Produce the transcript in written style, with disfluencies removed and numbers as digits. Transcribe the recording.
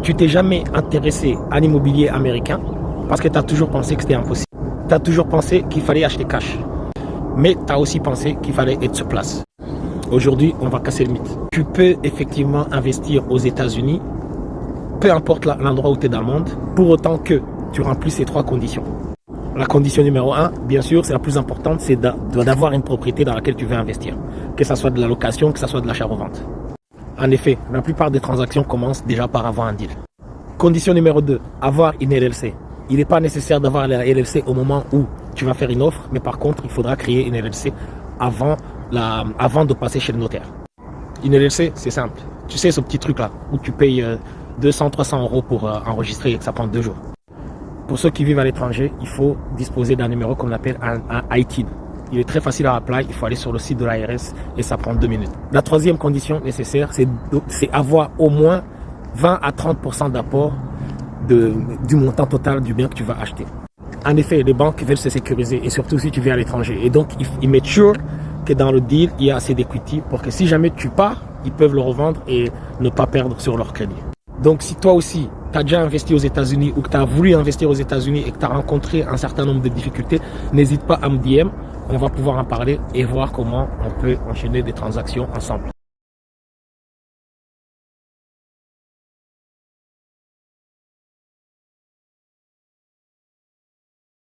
tu t'es jamais intéressé à l'immobilier américain parce que tu as toujours pensé que c'était impossible. Tu as toujours pensé qu'il fallait acheter cash. Mais tu as aussi pensé qu'il fallait être sur place. Aujourd'hui, on va casser le mythe. Tu peux effectivement investir aux États-Unis, peu importe l'endroit où tu es dans le monde, pour autant que tu remplis ces 3 conditions. La condition numéro 1, bien sûr, c'est la plus importante, c'est d'avoir une propriété dans laquelle tu veux investir. Que ce soit de la location, que ce soit de l'achat-revente. En effet, la plupart des transactions commencent déjà par avoir un deal. Condition numéro 2, avoir une LLC. Il n'est pas nécessaire d'avoir la LLC au moment où tu vas faire une offre, mais par contre, il faudra créer une LLC avant de passer chez le notaire. Une LLC, c'est simple. Tu sais, ce petit truc-là, où tu payes 200-300 € pour enregistrer et que ça prend 2 jours. Pour ceux qui vivent à l'étranger, il faut disposer d'un numéro qu'on appelle un ITIN. Il est très facile à apply, il faut aller sur le site de l'ARS et ça prend 2 minutes. La 3e condition nécessaire, c'est avoir au moins 20 à 30% d'apport du montant total du bien que tu vas acheter. En effet, les banques veulent se sécuriser et surtout si tu vis à l'étranger. Et donc, ils mettent sûr que dans le deal, il y a assez d'equity pour que si jamais tu pars, ils peuvent le revendre et ne pas perdre sur leur crédit. Donc, si toi aussi, tu as déjà investi aux États-Unis ou que tu as voulu investir aux États-Unis et que tu as rencontré un certain nombre de difficultés, n'hésite pas à me DM. On va pouvoir en parler et voir comment on peut enchaîner des transactions ensemble.